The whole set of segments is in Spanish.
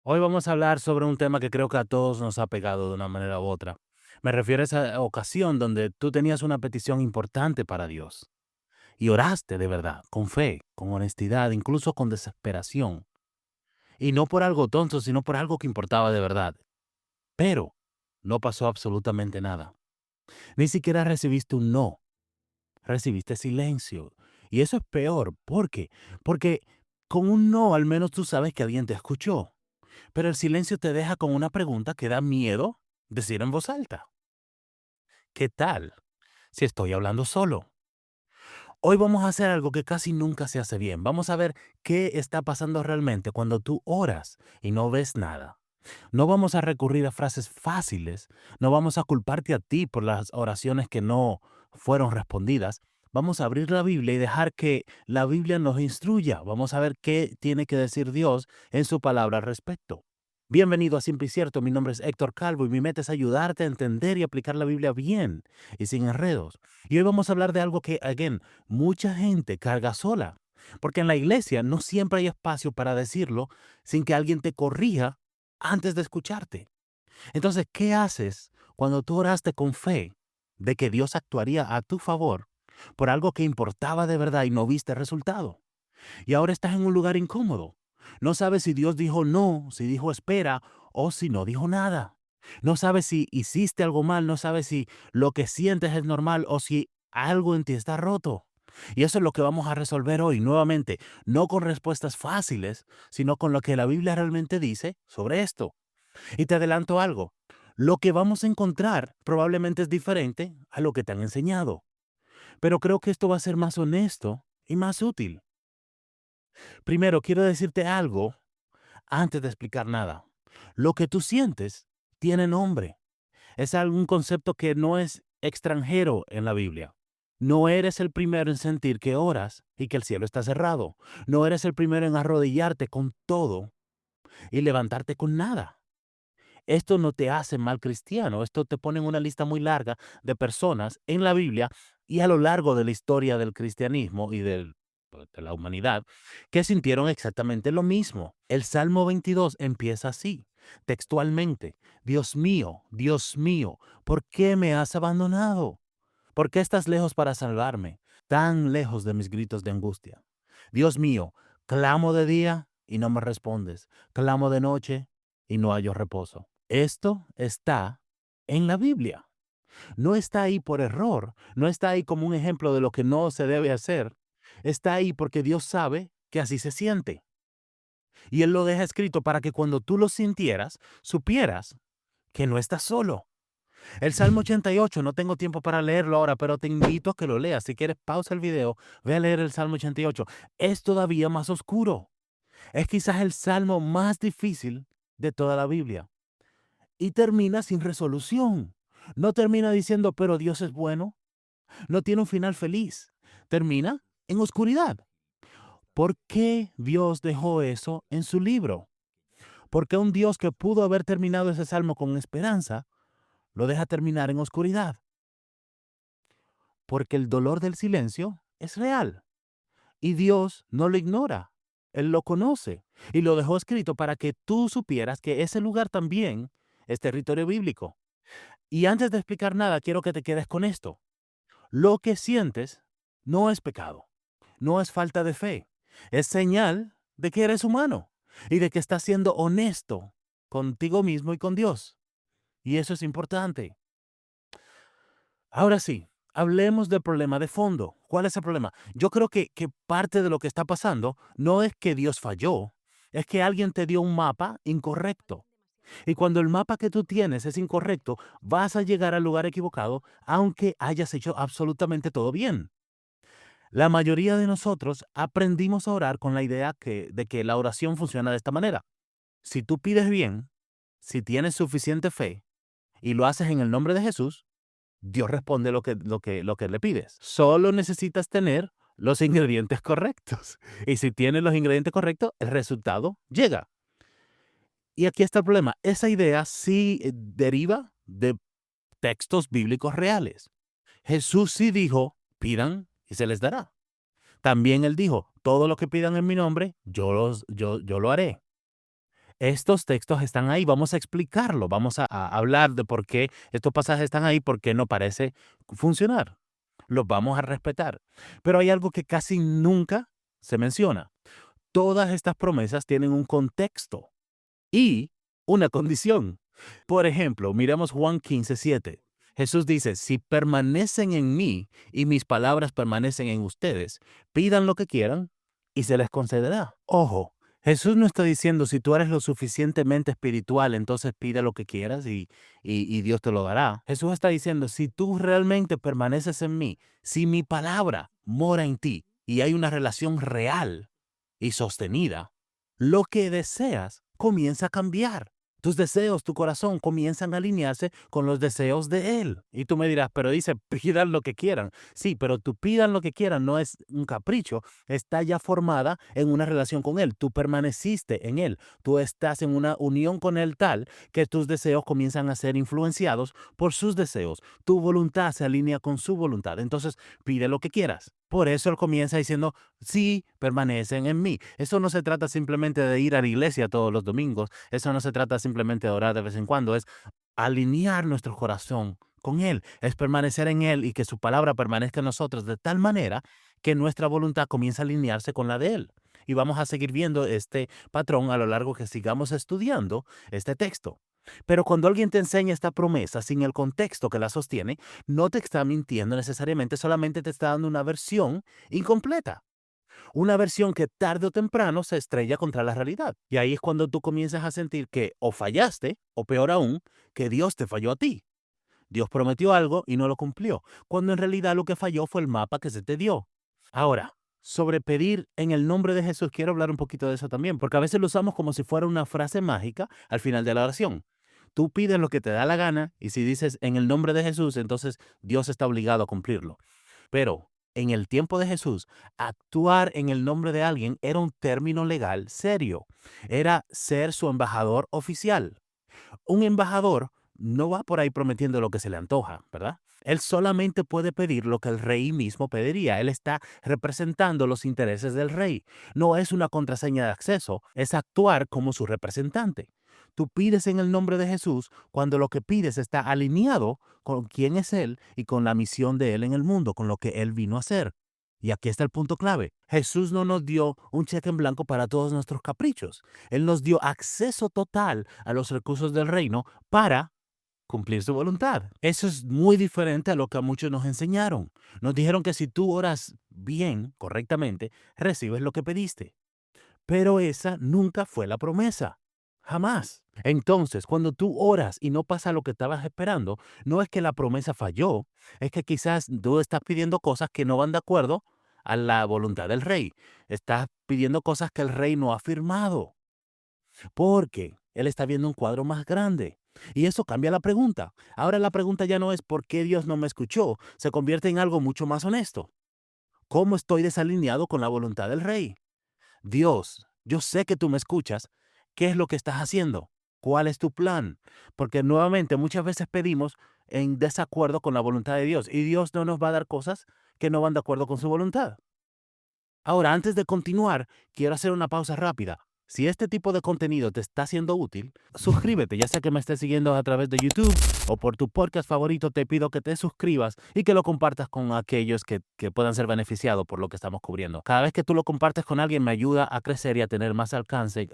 Hoy vamos a hablar sobre un tema que creo que a todos nos ha pegado de una manera u otra. Me refiero a esa ocasión donde tú tenías una petición importante para Dios y oraste de verdad, con fe, con honestidad, incluso con desesperación. Y no por algo tonto, sino por algo que importaba de verdad. Pero no pasó absolutamente nada. Ni siquiera recibiste un no, recibiste silencio. Y eso es peor. ¿Por qué? Porque con un no al menos tú sabes que alguien te escuchó. Pero el silencio te deja con una pregunta que da miedo decir en voz alta. ¿Qué tal si estoy hablando solo? Hoy vamos a hacer algo que casi nunca se hace bien. Vamos a ver qué está pasando realmente cuando tú oras y no ves nada. No vamos a recurrir a frases fáciles, no vamos a culparte a ti por las oraciones que no fueron respondidas. Vamos a abrir la Biblia y dejar que la Biblia nos instruya. Vamos a ver qué tiene que decir Dios en su palabra al respecto. Bienvenido a Simple y Cierto, mi nombre es Héctor Calvo y mi meta es ayudarte a entender y aplicar la Biblia bien y sin enredos. Y hoy vamos a hablar de algo que, again, mucha gente carga sola, porque en la iglesia no siempre hay espacio para decirlo sin que alguien te corrija antes de escucharte. Entonces, ¿qué haces cuando tú oraste con fe de que Dios actuaría a tu favor por algo que importaba de verdad y no viste resultado? Y ahora estás en un lugar incómodo. No sabes si Dios dijo no, si dijo espera o si no dijo nada. No sabes si hiciste algo mal, no sabes si lo que sientes es normal o si algo en ti está roto. Y eso es lo que vamos a resolver hoy, nuevamente, no con respuestas fáciles, sino con lo que la Biblia realmente dice sobre esto. Y te adelanto algo, lo que vamos a encontrar probablemente es diferente a lo que te han enseñado, pero creo que esto va a ser más honesto y más útil. Primero, quiero decirte algo antes de explicar nada. Lo que tú sientes tiene nombre. Es algún concepto que no es extranjero en la Biblia. No eres el primero en sentir que oras y que el cielo está cerrado. No eres el primero en arrodillarte con todo y levantarte con nada. Esto no te hace mal cristiano. Esto te pone en una lista muy larga de personas en la Biblia y a lo largo de la historia del cristianismo y de la humanidad que sintieron exactamente lo mismo. El Salmo 22 empieza así, textualmente. Dios mío, ¿por qué me has abandonado? ¿Por qué estás lejos para salvarme? Tan lejos de mis gritos de angustia. Dios mío, clamo de día y no me respondes. Clamo de noche y no hallo reposo. Esto está en la Biblia. No está ahí por error. No está ahí como un ejemplo de lo que no se debe hacer. Está ahí porque Dios sabe que así se siente. Y Él lo deja escrito para que cuando tú lo sintieras, supieras que no estás solo. El Salmo 88, no tengo tiempo para leerlo ahora, pero te invito a que lo leas. Si quieres, pausa el video, ve a leer el Salmo 88. Es todavía más oscuro. Es quizás el salmo más difícil de toda la Biblia. Y termina sin resolución. No termina diciendo, pero Dios es bueno. No tiene un final feliz. Termina en oscuridad. ¿Por qué Dios dejó eso en su libro? ¿Por qué un Dios que pudo haber terminado ese salmo con esperanza lo deja terminar en oscuridad? Porque el dolor del silencio es real y Dios no lo ignora. Él lo conoce y lo dejó escrito para que tú supieras que ese lugar también es territorio bíblico. Y antes de explicar nada, quiero que te quedes con esto. Lo que sientes no es pecado, no es falta de fe, es señal de que eres humano y de que estás siendo honesto contigo mismo y con Dios. Y eso es importante. Ahora sí, hablemos del problema de fondo. ¿Cuál es el problema? Yo creo que parte de lo que está pasando no es que Dios falló, es que alguien te dio un mapa incorrecto. Y cuando el mapa que tú tienes es incorrecto, vas a llegar al lugar equivocado, aunque hayas hecho absolutamente todo bien. La mayoría de nosotros aprendimos a orar con la idea de que la oración funciona de esta manera. Si tú pides bien, si tienes suficiente fe y lo haces en el nombre de Jesús, Dios responde lo que le pides. Solo necesitas tener los ingredientes correctos. Y si tienes los ingredientes correctos, el resultado llega. Y aquí está el problema. Esa idea sí deriva de textos bíblicos reales. Jesús sí dijo, pidan y se les dará. También él dijo, todo lo que pidan en mi nombre, yo lo haré. Estos textos están ahí, vamos a explicarlo, vamos a hablar de por qué estos pasajes están ahí, por qué no parece funcionar. Los vamos a respetar. Pero hay algo que casi nunca se menciona. Todas estas promesas tienen un contexto y una condición. Por ejemplo, miremos Juan 15:7. Jesús dice, si permanecen en mí y mis palabras permanecen en ustedes, pidan lo que quieran y se les concederá. Ojo, Jesús no está diciendo, si tú eres lo suficientemente espiritual, entonces pide lo que quieras y Dios te lo dará. Jesús está diciendo, si tú realmente permaneces en mí, si mi palabra mora en ti y hay una relación real y sostenida, lo que deseas comienza a cambiar. Tus deseos, tu corazón comienzan a alinearse con los deseos de Él. Y tú me dirás, pero dice, pidan lo que quieran. Sí, pero tú pidan lo que quieran no es un capricho, está ya formada en una relación con Él. Tú permaneciste en Él. Tú estás en una unión con Él tal que tus deseos comienzan a ser influenciados por sus deseos. Tu voluntad se alinea con su voluntad. Entonces, pide lo que quieras. Por eso Él comienza diciendo, sí, permanecen en mí. Eso no se trata simplemente de ir a la iglesia todos los domingos. Eso no se trata simplemente de orar de vez en cuando. Es alinear nuestro corazón con Él. Es permanecer en Él y que su palabra permanezca en nosotros de tal manera que nuestra voluntad comienza a alinearse con la de Él. Y vamos a seguir viendo este patrón a lo largo que sigamos estudiando este texto. Pero cuando alguien te enseña esta promesa sin el contexto que la sostiene, no te está mintiendo necesariamente, solamente te está dando una versión incompleta. Una versión que tarde o temprano se estrella contra la realidad. Y ahí es cuando tú comienzas a sentir que o fallaste, o peor aún, que Dios te falló a ti. Dios prometió algo y no lo cumplió, cuando en realidad lo que falló fue el mapa que se te dio. Ahora, sobre pedir en el nombre de Jesús, quiero hablar un poquito de eso también, porque a veces lo usamos como si fuera una frase mágica al final de la oración. Tú pides lo que te da la gana y si dices en el nombre de Jesús, entonces Dios está obligado a cumplirlo. Pero en el tiempo de Jesús, actuar en el nombre de alguien era un término legal serio. Era ser su embajador oficial. Un embajador no va por ahí prometiendo lo que se le antoja, ¿verdad? Él solamente puede pedir lo que el rey mismo pediría. Él está representando los intereses del rey. No es una contraseña de acceso, es actuar como su representante. Tú pides en el nombre de Jesús cuando lo que pides está alineado con quién es Él y con la misión de Él en el mundo, con lo que Él vino a hacer. Y aquí está el punto clave. Jesús no nos dio un cheque en blanco para todos nuestros caprichos. Él nos dio acceso total a los recursos del reino para cumplir su voluntad. Eso es muy diferente a lo que a muchos nos enseñaron. Nos dijeron que si tú oras bien, correctamente, recibes lo que pediste. Pero esa nunca fue la promesa. Jamás. Entonces, cuando tú oras y no pasa lo que estabas esperando, no es que la promesa falló, es que quizás tú estás pidiendo cosas que no van de acuerdo a la voluntad del rey. Estás pidiendo cosas que el rey no ha firmado, porque él está viendo un cuadro más grande. Y eso cambia la pregunta. Ahora la pregunta ya no es ¿por qué Dios no me escuchó? Se convierte en algo mucho más honesto. ¿Cómo estoy desalineado con la voluntad del rey? Dios, yo sé que tú me escuchas. ¿Qué es lo que estás haciendo? ¿Cuál es tu plan? Porque nuevamente muchas veces pedimos en desacuerdo con la voluntad de Dios y Dios no nos va a dar cosas que no van de acuerdo con su voluntad. Ahora, antes de continuar, quiero hacer una pausa rápida. Si este tipo de contenido te está siendo útil, suscríbete, ya sea que me estés siguiendo a través de YouTube o por tu podcast favorito, te pido que te suscribas y que lo compartas con aquellos que puedan ser beneficiados por lo que estamos cubriendo. Cada vez que tú lo compartes con alguien me ayuda a crecer y a tener más alcance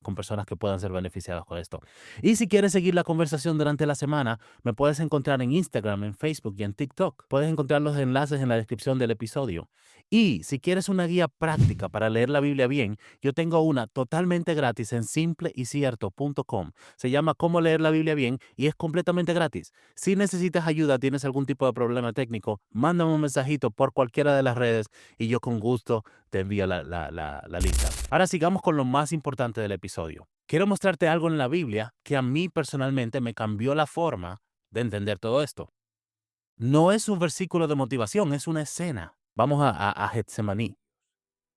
con personas que puedan ser beneficiadas con esto. Y si quieres seguir la conversación durante la semana, me puedes encontrar en Instagram, en Facebook y en TikTok. Puedes encontrar los enlaces en la descripción del episodio. Y si quieres una guía práctica para leer la Biblia bien, yo tengo una totalmente gratis en simpleycierto.com. Se llama Cómo leer la Biblia bien y es completamente gratis. Si necesitas ayuda, tienes algún tipo de problema técnico, mándame un mensajito por cualquiera de las redes y yo con gusto te envío la lista. Ahora sigamos con lo más importante del episodio. Quiero mostrarte algo en la Biblia que a mí personalmente me cambió la forma de entender todo esto. No es un versículo de motivación, es una escena. Vamos a Getsemaní,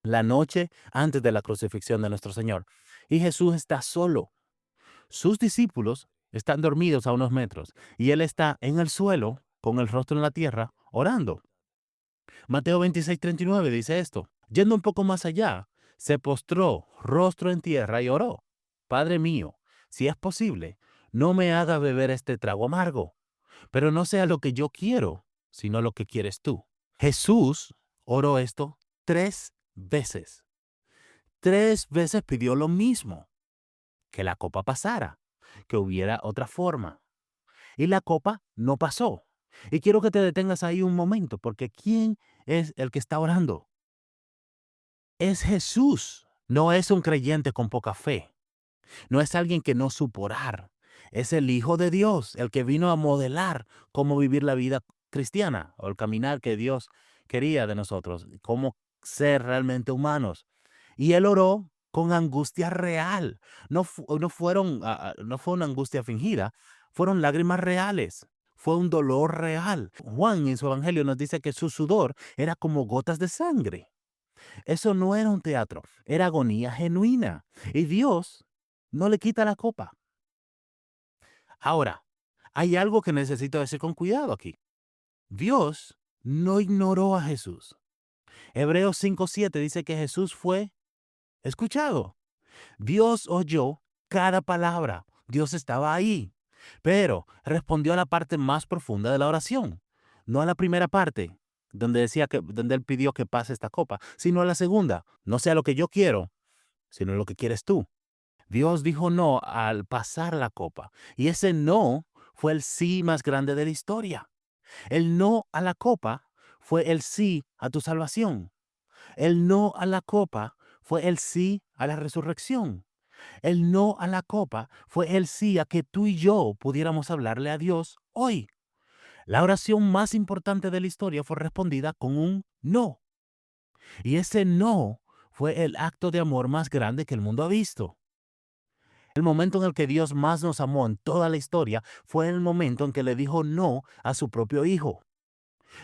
la noche antes de la crucifixión de nuestro Señor. Y Jesús está solo. Sus discípulos están dormidos a unos metros y Él está en el suelo, con el rostro en la tierra, orando. Mateo 26:39 dice esto. Yendo un poco más allá, se postró, rostro en tierra y oró. Padre mío, si es posible, no me haga beber este trago amargo, pero no sea lo que yo quiero, sino lo que quieres tú. Jesús oró esto 3 veces. 3 veces pidió lo mismo, que la copa pasara, que hubiera otra forma. Y la copa no pasó. Y quiero que te detengas ahí un momento, porque ¿quién es el que está orando? Es Jesús. No es un creyente con poca fe. No es alguien que no supo orar. Es el Hijo de Dios, el que vino a modelar cómo vivir la vida cristiana o el caminar que Dios quería de nosotros, cómo ser realmente humanos. Y él oró con angustia real. No fue una angustia fingida, fueron lágrimas reales. Fue un dolor real. Juan en su evangelio nos dice que su sudor era como gotas de sangre. Eso no era un teatro, era agonía genuina. Y Dios no le quita la copa. Ahora, hay algo que necesito decir con cuidado aquí. Dios no ignoró a Jesús. Hebreos 5:7 dice que Jesús fue escuchado. Dios oyó cada palabra. Dios estaba ahí. Pero respondió a la parte más profunda de la oración. No a la primera parte, donde él pidió que pase esta copa, sino a la segunda. No sea lo que yo quiero, sino lo que quieres tú. Dios dijo no al pasar la copa. Y ese no fue el sí más grande de la historia. El no a la copa fue el sí a tu salvación. El no a la copa fue el sí a la resurrección. El no a la copa fue el sí a que tú y yo pudiéramos hablarle a Dios hoy. La oración más importante de la historia fue respondida con un no. Y ese no fue el acto de amor más grande que el mundo ha visto. El momento en el que Dios más nos amó en toda la historia fue el momento en que le dijo no a su propio hijo.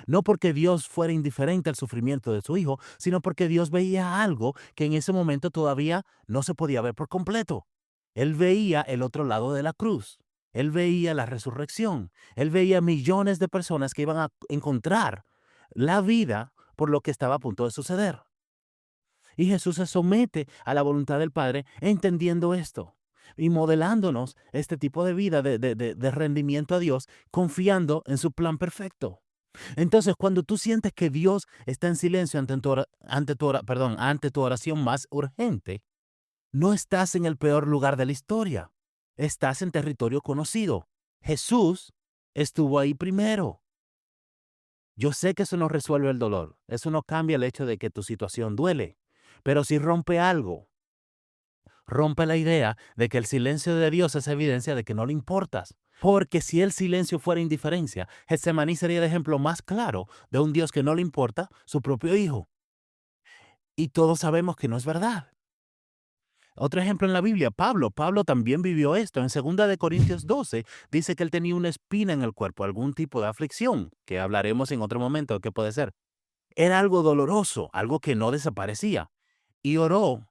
No porque Dios fuera indiferente al sufrimiento de su hijo, sino porque Dios veía algo que en ese momento todavía no se podía ver por completo. Él veía el otro lado de la cruz. Él veía la resurrección. Él veía millones de personas que iban a encontrar la vida por lo que estaba a punto de suceder. Y Jesús se somete a la voluntad del Padre entendiendo esto y modelándonos este tipo de vida de rendimiento a Dios, confiando en su plan perfecto. Entonces, cuando tú sientes que Dios está en silencio ante tu oración más urgente, no estás en el peor lugar de la historia. Estás en territorio conocido. Jesús estuvo ahí primero. Yo sé que eso no resuelve el dolor. Eso no cambia el hecho de que tu situación duele. Pero si rompe algo, rompe la idea de que el silencio de Dios es evidencia de que no le importas. Porque si el silencio fuera indiferencia, Getsemaní sería el ejemplo más claro de un Dios que no le importa su propio hijo. Y todos sabemos que no es verdad. Otro ejemplo en la Biblia, Pablo. Pablo también vivió esto. En 2 Corintios 12 dice que él tenía una espina en el cuerpo, algún tipo de aflicción, que hablaremos en otro momento de qué puede ser. Era algo doloroso, algo que no desaparecía. Y oró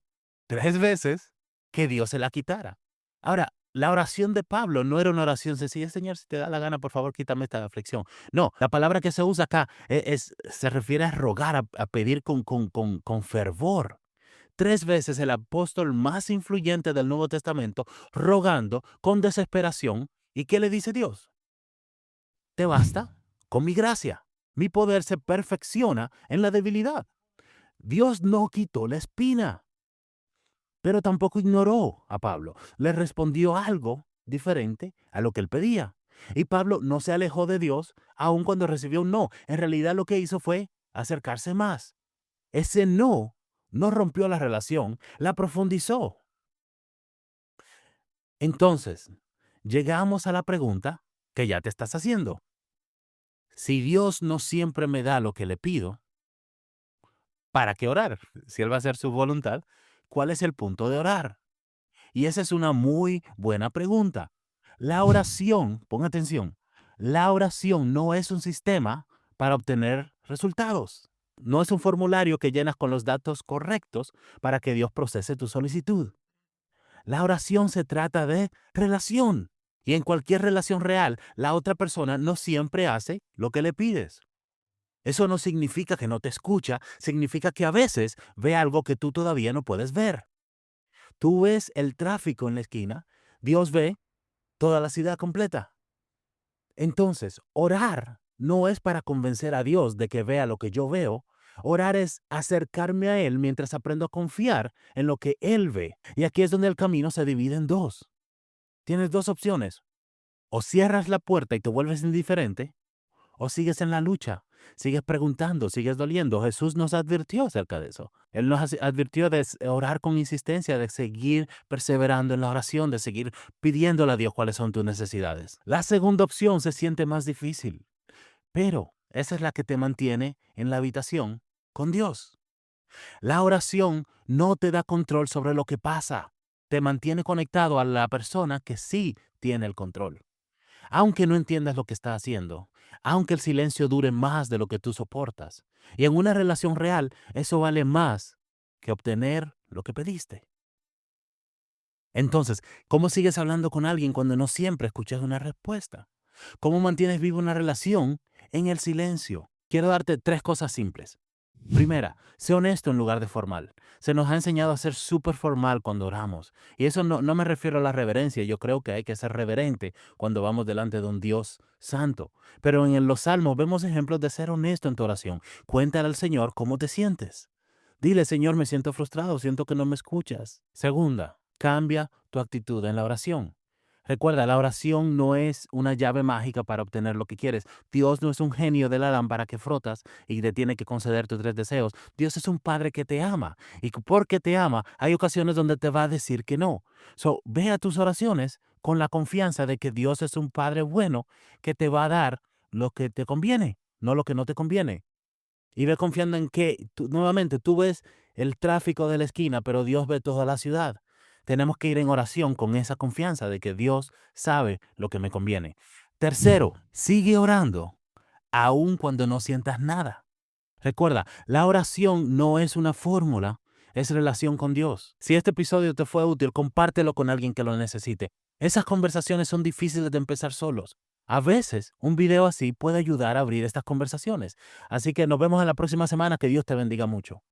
3 veces que Dios se la quitara. Ahora, la oración de Pablo no era una oración sencilla. Señor, si te da la gana, por favor, quítame esta aflicción. No, la palabra que se usa acá se refiere a rogar, a pedir con fervor. 3 veces el apóstol más influyente del Nuevo Testamento rogando con desesperación. ¿Y qué le dice Dios? Te basta con mi gracia. Mi poder se perfecciona en la debilidad. Dios no quitó la espina, pero tampoco ignoró a Pablo. Le respondió algo diferente a lo que él pedía. Y Pablo no se alejó de Dios aun cuando recibió un no. En realidad lo que hizo fue acercarse más. Ese no rompió la relación, la profundizó. Entonces, llegamos a la pregunta que ya te estás haciendo. Si Dios no siempre me da lo que le pido, ¿para qué orar? Si Él va a hacer su voluntad, ¿cuál es el punto de orar? Y esa es una muy buena pregunta. La oración, pon atención, la oración no es un sistema para obtener resultados. No es un formulario que llenas con los datos correctos para que Dios procese tu solicitud. La oración se trata de relación. Y en cualquier relación real, la otra persona no siempre hace lo que le pides. Eso no significa que no te escucha, significa que a veces ve algo que tú todavía no puedes ver. tú ves el tráfico en la esquina, Dios ve toda la ciudad completa. Entonces, orar no es para convencer a Dios de que vea lo que yo veo. Orar es acercarme a Él mientras aprendo a confiar en lo que Él ve. Y aquí es donde el camino se divide en dos. Tienes dos opciones. O cierras la puerta y te vuelves indiferente, o sigues en la lucha, sigues preguntando, sigues doliendo. Jesús nos advirtió acerca de eso. Él nos advirtió de orar con insistencia, de seguir perseverando en la oración, de seguir pidiéndole a Dios cuáles son tus necesidades. La segunda opción se siente más difícil, pero esa es la que te mantiene en la habitación con Dios. La oración no te da control sobre lo que pasa. Te mantiene conectado a la persona que sí tiene el control. Aunque no entiendas lo que está haciendo, aunque el silencio dure más de lo que tú soportas. Y en una relación real, eso vale más que obtener lo que pediste. Entonces, ¿cómo sigues hablando con alguien cuando no siempre escuchas una respuesta? ¿Cómo mantienes viva una relación en el silencio? Quiero darte 3 cosas simples. Primera, sé honesto en lugar de formal. Se nos ha enseñado a ser súper formal cuando oramos. Y eso no me refiero a la reverencia. Yo creo que hay que ser reverente cuando vamos delante de un Dios santo. Pero en los Salmos vemos ejemplos de ser honesto en tu oración. Cuéntale al Señor cómo te sientes. Dile, Señor, me siento frustrado, siento que no me escuchas. Segunda, cambia tu actitud en la oración. Recuerda, la oración no es una llave mágica para obtener lo que quieres. Dios no es un genio de la lámpara que frotas y te tiene que conceder tus 3 deseos. Dios es un padre que te ama. Y porque te ama, hay ocasiones donde te va a decir que no. Ve a tus oraciones con la confianza de que Dios es un padre bueno que te va a dar lo que te conviene, no lo que no te conviene. Y ve confiando en que, nuevamente, tú ves el tráfico de la esquina, pero Dios ve toda la ciudad. Tenemos que ir en oración con esa confianza de que Dios sabe lo que me conviene. Tercero, sigue orando, aun cuando no sientas nada. Recuerda, la oración no es una fórmula, es relación con Dios. Si este episodio te fue útil, compártelo con alguien que lo necesite. Esas conversaciones son difíciles de empezar solos. A veces, un video así puede ayudar a abrir estas conversaciones. Así que nos vemos en la próxima semana. Que Dios te bendiga mucho.